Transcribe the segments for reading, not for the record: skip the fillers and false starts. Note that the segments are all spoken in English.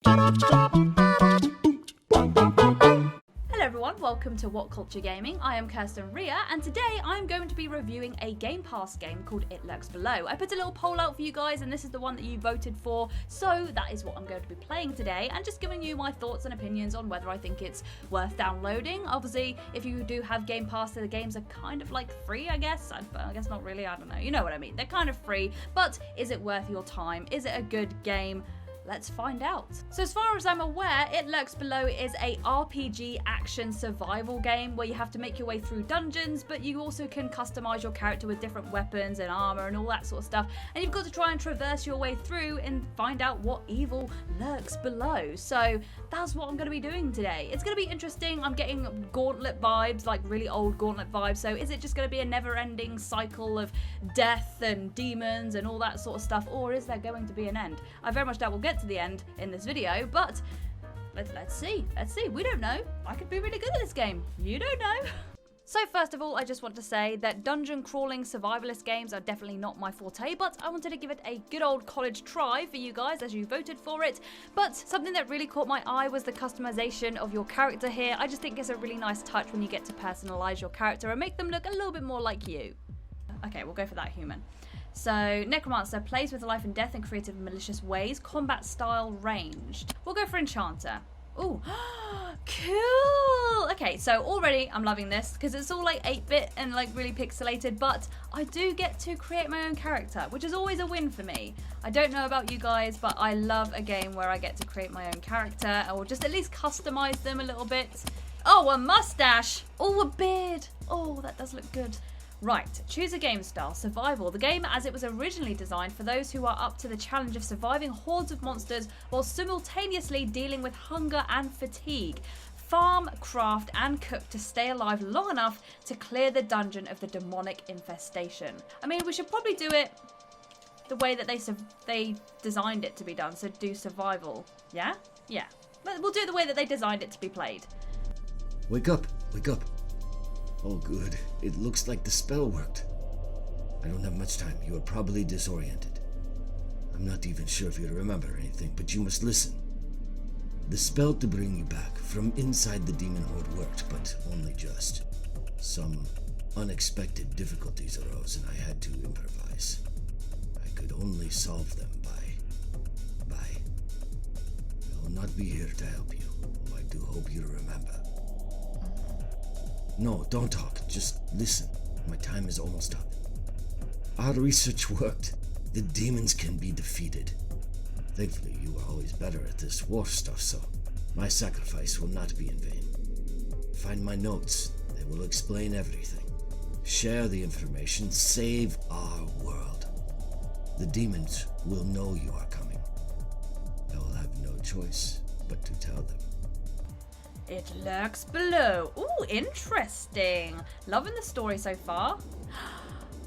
Hello everyone, welcome to WhatCulture Gaming. I am Kirsten Ria, and today I'm going to be reviewing a Game Pass game called It Lurks Below. I put a little poll out for you guys, and this is the one that you voted for, so that is what I'm going to be playing today, and just giving you my thoughts and opinions on whether I think it's worth downloading. Obviously, if you do have Game Pass, the games are kind of like free, I guess. I guess not really, I don't know. You know what I mean. They're kind of free, but is it worth your time? Is it a good game? Let's find out. So as far as I'm aware, It Lurks Below is a RPG action survival game where you have to make your way through dungeons, but you also can customize your character with different weapons and armor and all that sort of stuff. And you've got to try and traverse your way through and find out what evil lurks below. So that's what I'm going to be doing today. It's going to be interesting. I'm getting Gauntlet vibes, like really old Gauntlet vibes. So is it just going to be a never-ending cycle of death and demons and all that sort of stuff, or is there going to be an end? I very much doubt we'll get to the end in this video, but let's see. We don't know. I could be really good at this game. You don't know. So first of all, I just want to say that dungeon crawling survivalist games are definitely not my forte, but I wanted to give it a good old college try for you guys as you voted for it. But something that really caught my eye was the customization of your character here. I just think it's a really nice touch when you get to personalize your character and make them look a little bit more like you. Okay, we'll go for that human. So, Necromancer plays with life and death in creative and malicious ways. Combat style ranged. We'll go for Enchanter. Ooh, cool! Okay, so already I'm loving this because it's all like 8-bit and like really pixelated, but I do get to create my own character, which is always a win for me. I don't know about you guys, but I love a game where I get to create my own character or just at least customize them a little bit. Oh, a mustache! Oh, a beard! Oh, that does look good. Right, choose a game style, survival. The game as it was originally designed for those who are up to the challenge of surviving hordes of monsters while simultaneously dealing with hunger and fatigue. Farm, craft and cook to stay alive long enough to clear the dungeon of the demonic infestation. I mean, we should probably do it the way that they designed it to be done, so do survival. Yeah? Yeah. But we'll do it the way that they designed it to be played. Wake up, wake up. Oh, good. It looks like the spell worked. I don't have much time. You are probably disoriented. I'm not even sure if you remember anything, but you must listen. The spell to bring you back from inside the demon horde worked, but only just. Some unexpected difficulties arose, and I had to improvise. I could only solve them by... I will not be here to help you. Oh, I do hope you remember. No, don't talk. Just listen. My time is almost up. Our research worked. The demons can be defeated. Thankfully, you are always better at this war stuff, so my sacrifice will not be in vain. Find my notes. They will explain everything. Share the information. Save our world. The demons will know you are coming. I will have no choice but to tell them. It Lurks Below. Ooh, interesting. Loving the story so far.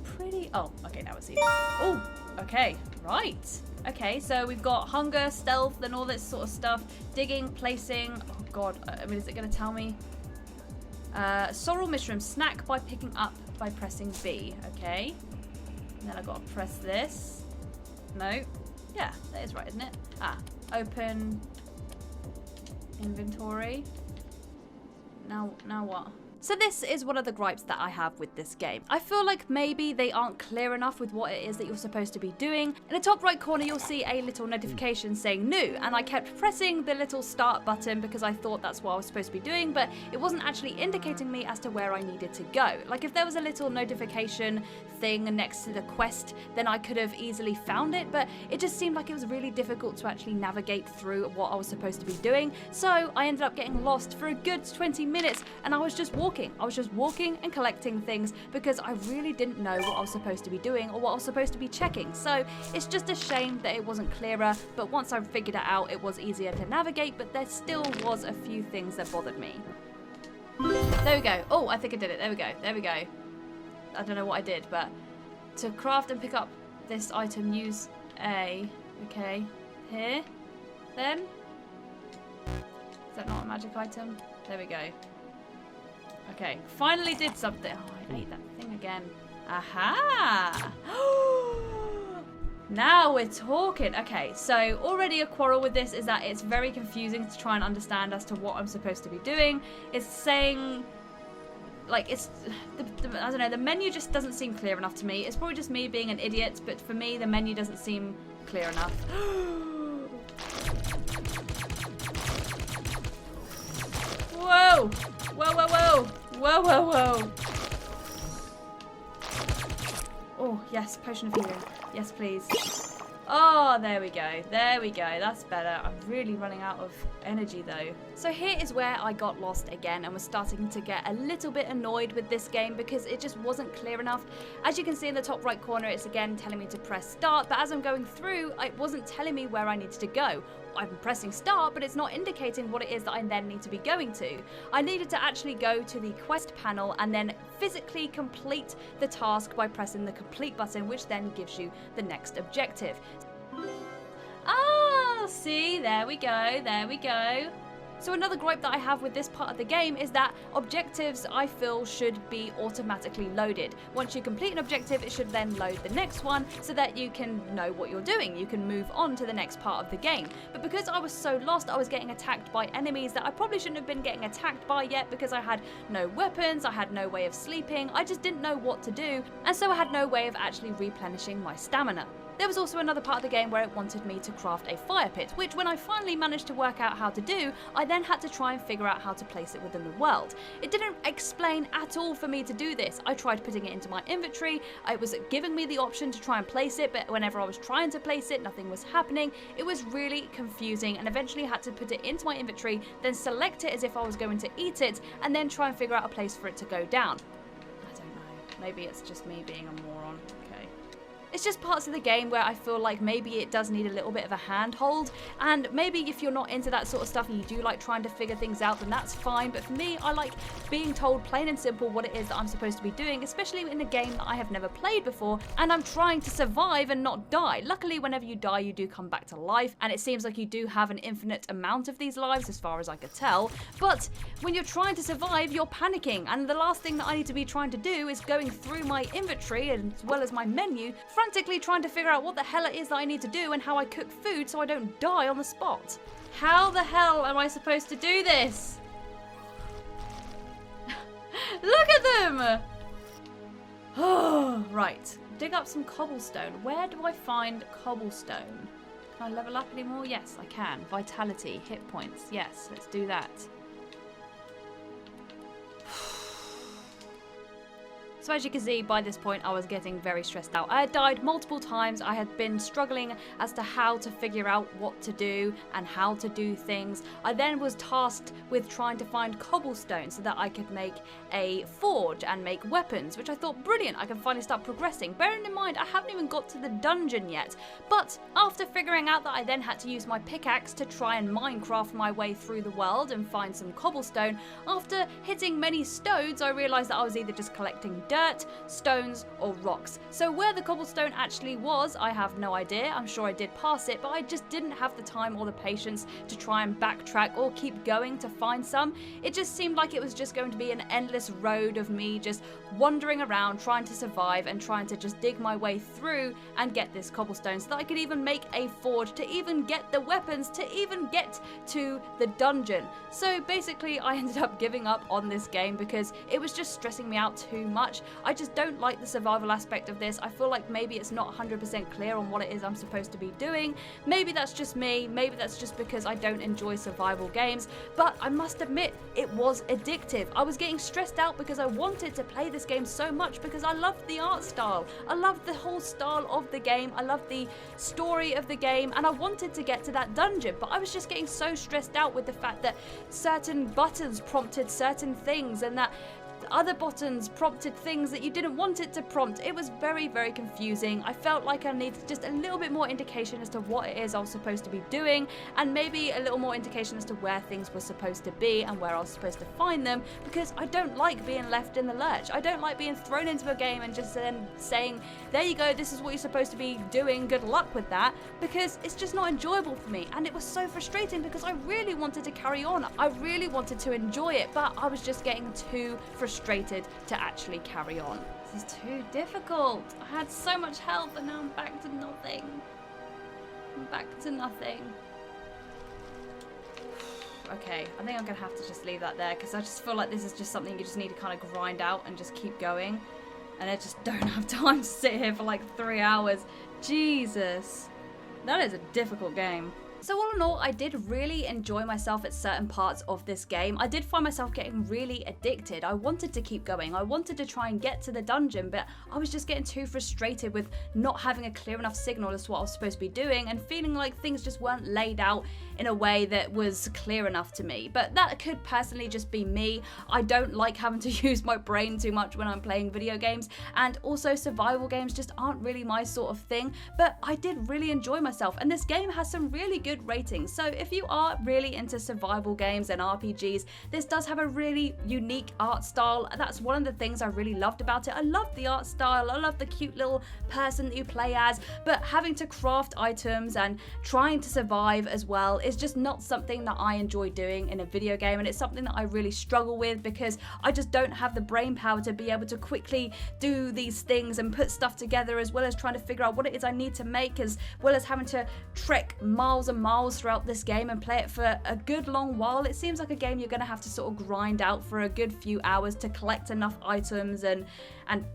Pretty. Oh, okay, now it's even. Oh, okay, right. Okay, so we've got hunger, stealth, and all this sort of stuff. Digging, placing. Oh, God. I mean, is it going to tell me? Sorrel mushroom. Snack by picking up by pressing B. Okay. And then I've got to press this. No. Yeah, that is right, isn't it? Ah, open inventory. Now what? So this is one of the gripes that I have with this game. I feel like maybe they aren't clear enough with what it is that you're supposed to be doing. In the top right corner, you'll see a little notification saying new, and I kept pressing the little start button because I thought that's what I was supposed to be doing, but it wasn't actually indicating me as to where I needed to go. Like if there was a little notification thing next to the quest, then I could have easily found it, but it just seemed like it was really difficult to actually navigate through what I was supposed to be doing. So I ended up getting lost for a good 20 minutes, and I was just walking. I was just walking and collecting things because I really didn't know what I was supposed to be doing or what I was supposed to be checking. So it's just a shame that it wasn't clearer, but once I figured it out, it was easier to navigate, but there still was a few things that bothered me. There we go. Oh, I think I did it. There we go. There we go. I don't know what I did, but to craft and pick up this item, use A. Okay. Here. Then. Is that not a magic item? There we go. Okay, finally did something. Oh, I ate that thing again. Aha! Now we're talking. Okay, so already a quarrel with this is that it's very confusing to try and understand as to what I'm supposed to be doing. It's saying, like, it's, I don't know, the menu just doesn't seem clear enough to me. It's probably just me being an idiot, but for me, the menu doesn't seem clear enough. Whoa! Whoa, whoa, whoa! Whoa, whoa, whoa! Oh, yes, potion of healing. Yes, please. Oh, there we go. There we go. That's better. I'm really running out of energy, though. So here is where I got lost again and was starting to get a little bit annoyed with this game because it just wasn't clear enough. As you can see in the top right corner, it's again telling me to press start, but as I'm going through, it wasn't telling me where I needed to go. I'm pressing start, but it's not indicating what it is that I then need to be going to. I needed to actually go to the quest panel and then physically complete the task by pressing the complete button, which then gives you the next objective. Oh, see, there we go, there we go. So another gripe that I have with this part of the game is that objectives, I feel, should be automatically loaded. Once you complete an objective, it should then load the next one so that you can know what you're doing. You can move on to the next part of the game. But because I was so lost, I was getting attacked by enemies that I probably shouldn't have been getting attacked by yet because I had no weapons, I had no way of sleeping, I just didn't know what to do, and so I had no way of actually replenishing my stamina. There was also another part of the game where it wanted me to craft a fire pit, which when I finally managed to work out how to do, I then had to try and figure out how to place it within the world. It didn't explain at all for me to do this. I tried putting it into my inventory, it was giving me the option to try and place it, but whenever I was trying to place it, nothing was happening. It was really confusing and eventually had to put it into my inventory, then select it as if I was going to eat it, and then try and figure out a place for it to go down. I don't know, maybe it's just me being a moron. It's just parts of the game where I feel like maybe it does need a little bit of a handhold, and maybe if you're not into that sort of stuff and you do like trying to figure things out, then that's fine. But for me, I like being told plain and simple what it is that I'm supposed to be doing, especially in a game that I have never played before and I'm trying to survive and not die. Luckily, whenever you die, you do come back to life, and it seems like you do have an infinite amount of these lives as far as I could tell. But when you're trying to survive, you're panicking, and the last thing that I need to be trying to do is going through my inventory as well as my menu, frantically trying to figure out what the hell it is that I need to do and how I cook food so I don't die on the spot. How the hell am I supposed to do this? Look at them! Oh, right. Dig up some cobblestone. Where do I find cobblestone? Can I level up anymore? Yes, I can. Vitality, hit points. Yes, let's do that. So as you can see, by this point I was getting very stressed out. I had died multiple times. I had been struggling as to how to figure out what to do and how to do things. I then was tasked with trying to find cobblestone so that I could make a forge and make weapons, which I thought, brilliant, I can finally start progressing. Bearing in mind, I haven't even got to the dungeon yet. But after figuring out that I then had to use my pickaxe to try and Minecraft my way through the world and find some cobblestone, after hitting many stones, I realised that I was either just collecting dirt, stones, or rocks. So where the cobblestone actually was, I have no idea. I'm sure I did pass it, but I just didn't have the time or the patience to try and backtrack or keep going to find some. It just seemed like it was just going to be an endless road of me just wandering around, trying to survive and trying to just dig my way through and get this cobblestone so that I could even make a forge, to even get the weapons, to even get to the dungeon. So basically I ended up giving up on this game because it was just stressing me out too much. I just don't like the survival aspect of this. I feel like maybe it's not 100% clear on what it is I'm supposed to be doing. Maybe that's just me. Maybe that's just because I don't enjoy survival games. But I must admit, it was addictive. I was getting stressed out because I wanted to play this game so much because I loved the art style. I loved the whole style of the game. I loved the story of the game. And I wanted to get to that dungeon. But I was just getting so stressed out with the fact that certain buttons prompted certain things and that other buttons prompted things that you didn't want it to prompt. It was very, very confusing. I felt like I needed just a little bit more indication as to what it is I was supposed to be doing, and maybe a little more indication as to where things were supposed to be and where I was supposed to find them, because I don't like being left in the lurch. I don't like being thrown into a game and just then saying, there you go, this is what you're supposed to be doing, good luck with that, because it's just not enjoyable for me. And it was so frustrating because I really wanted to carry on. I really wanted to enjoy it, but I was just getting too frustrated frustrated to actually carry on. This is too difficult. I had so much help and now I'm back to nothing. I'm back to nothing. Okay, I think I'm gonna have to just leave that there because I just feel like this is just something you just need to kind of grind out and just keep going. And I just don't have time to sit here for like 3 hours. Jesus. That is a difficult game. So all in all, I did really enjoy myself at certain parts of this game. I did find myself getting really addicted. I wanted to keep going. I wanted to try and get to the dungeon, but I was just getting too frustrated with not having a clear enough signal as to what I was supposed to be doing and feeling like things just weren't laid out in a way that was clear enough to me. But that could personally just be me. I don't like having to use my brain too much when I'm playing video games, and also survival games just aren't really my sort of thing, but I did really enjoy myself, and this game has some really good ratings. So if you are really into survival games and RPGs, this does have a really unique art style. That's one of the things I really loved about it. I love the art style, I love the cute little person that you play as, but having to craft items and trying to survive as well is just not something that I enjoy doing in a video game, and it's something that I really struggle with because I just don't have the brain power to be able to quickly do these things and put stuff together, as well as trying to figure out what it is I need to make, as well as having to trek miles and miles throughout this game and play it for a good long while. It seems like a game you're going to have to sort of grind out for a good few hours to collect enough items and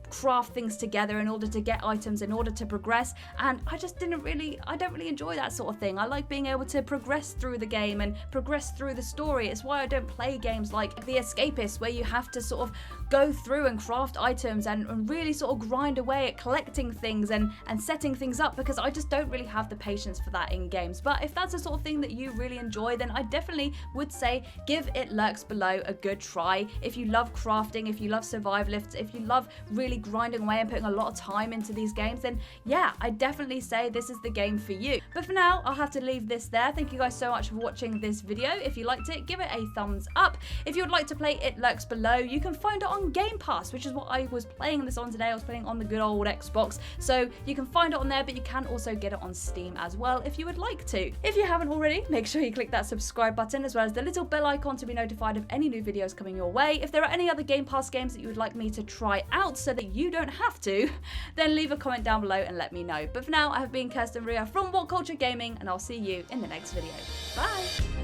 craft things together in order to get items in order to progress, and I don't really enjoy that sort of thing. I like being able to progress through the game and progress through the story. It's why I don't play games like The Escapist, where you have to sort of go through and craft items and really sort of grind away at collecting things and setting things up, because I just don't really have the patience for that in games. But if that's the sort of thing that you really enjoy, then I definitely would say give It Lurks Below a good try. If you love crafting, if you love survivalists, if you love really grinding away and putting a lot of time into these games, then yeah, I definitely say this is the game for you. But for now, I'll have to leave this there. Thank you guys so much for watching this video. If you liked it, give it a thumbs up. If you would like to play It Lurks Below, you can find it on Game Pass, which is what I was playing this on today. I was playing on the good old Xbox, so you can find it on there, but you can also get it on Steam as well if you would like to. If you haven't already, make sure you click that subscribe button as well as the little bell icon to be notified of any new videos coming your way. If there are any other Game Pass games that you would like me to try out so that you don't have to, then leave a comment down below and let me know. But for now, I have been Kirsten Ria from WhatCulture Gaming, and I'll see you in the next video. Bye!